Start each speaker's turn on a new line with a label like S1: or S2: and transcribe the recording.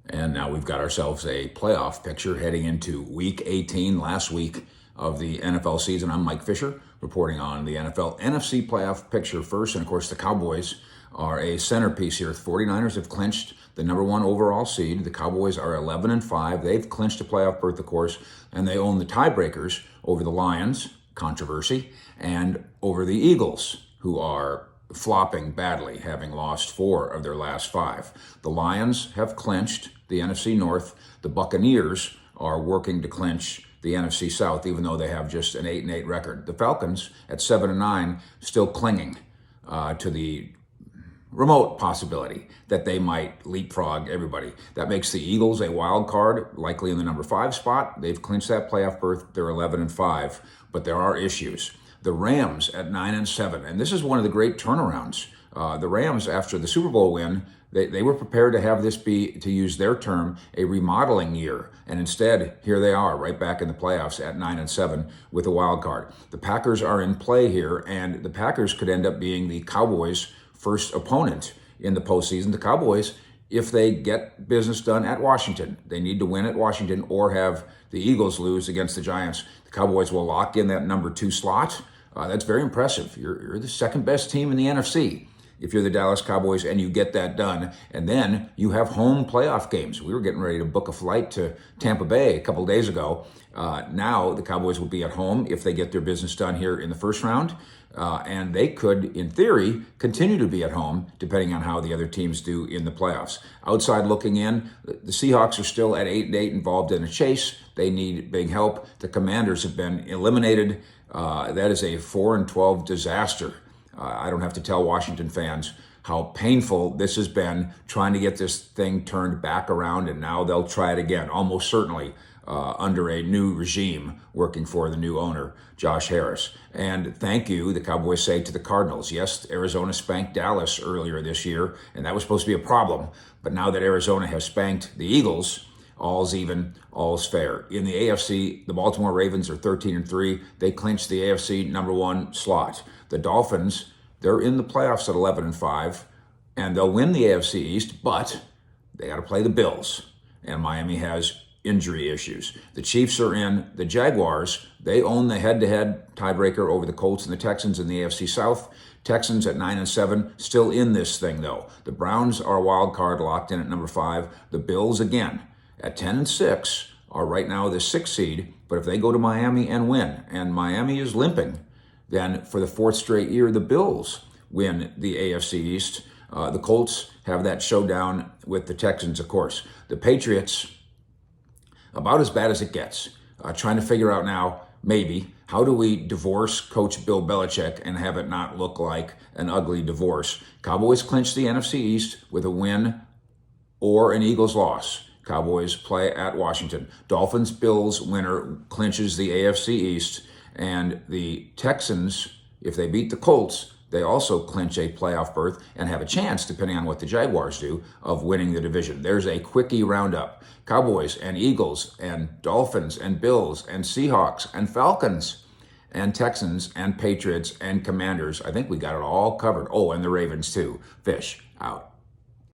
S1: And now we've got ourselves a playoff picture heading into Week 18, last week of the NFL season. I'm Mike Fisher, reporting on the NFL NFC playoff picture first. And of course, the Cowboys are a centerpiece here. The 49ers have clinched the number one overall seed. The Cowboys are 11-5. They've clinched a playoff berth, of course, and they own the tiebreakers over the Lions, controversy, and over the Eagles, who are flopping badly, having lost 4 of their last 5. The Lions have clinched the NFC North. The Buccaneers are working to clinch the NFC South, even though they have just an 8-8 record. The Falcons at 7-9, still clinging to the remote possibility that they might leapfrog everybody. That makes the Eagles a wild card, likely in the number 5 spot. They've clinched that playoff berth. They're 11-5, but there are issues. The Rams at 9-7, and this is one of the great turnarounds. The Rams, after the Super Bowl win, they were prepared to have this be, to use their term, a remodeling year. And instead, here they are, right back in the playoffs at 9-7 with a wild card. The Packers are in play here, and the Packers could end up being the Cowboys' first opponent in the postseason. The Cowboys, if they get business done at Washington, they need to win at Washington or have the Eagles lose against the Giants. The Cowboys will lock in that number 2 slot. That's very impressive. You're the second best team in the NFC if you're the Dallas Cowboys and you get that done. And then you have home playoff games. We were getting ready to book a flight to Tampa Bay a couple of days ago. Now the Cowboys will be at home if they get their business done here in the first round. And they could, in theory, continue to be at home, depending on how the other teams do in the playoffs. Outside looking in, the Seahawks are still at 8-8, involved in a chase. They need big help. The Commanders have been eliminated. That is a 4-12 disaster. I don't have to tell Washington fans how painful this has been, trying to get this thing turned back around, and now they'll try it again, almost certainly under a new regime working for the new owner, Josh Harris. And thank you, the Cowboys say, to the Cardinals. Yes, Arizona spanked Dallas earlier this year, and that was supposed to be a problem. But now that Arizona has spanked the Eagles, all's even, all's fair. In the AFC, the Baltimore Ravens are 13-3. They clinched the AFC number 1 slot. The Dolphins, they're in the playoffs at 11-5, and they'll win the AFC East, but they got to play the Bills, and Miami has injury issues. The Chiefs are in. The Jaguars, they own the head-to-head tiebreaker over the Colts and the Texans in the AFC South. Texans at 9-7, still in this thing, though. The Browns are a wild card, locked in at number 5. The Bills, again, at 10-6, are right now the 6th seed, but if they go to Miami and win, and Miami is limping, then for the 4th straight year, the Bills win the AFC East. The Colts have that showdown with the Texans, of course. The Patriots, about as bad as it gets. Trying to figure out now, maybe, how do we divorce Coach Bill Belichick and have it not look like an ugly divorce? Cowboys clinch the NFC East with a win or an Eagles loss. Cowboys play at Washington. Dolphins-Bills winner clinches the AFC East. And the Texans, if they beat the Colts, they also clinch a playoff berth and have a chance, depending on what the Jaguars do, of winning the division. There's a quickie roundup. Cowboys and Eagles and Dolphins and Bills and Seahawks and Falcons and Texans and Patriots and Commanders. I think we got it all covered. Oh, and the Ravens too. Fish out.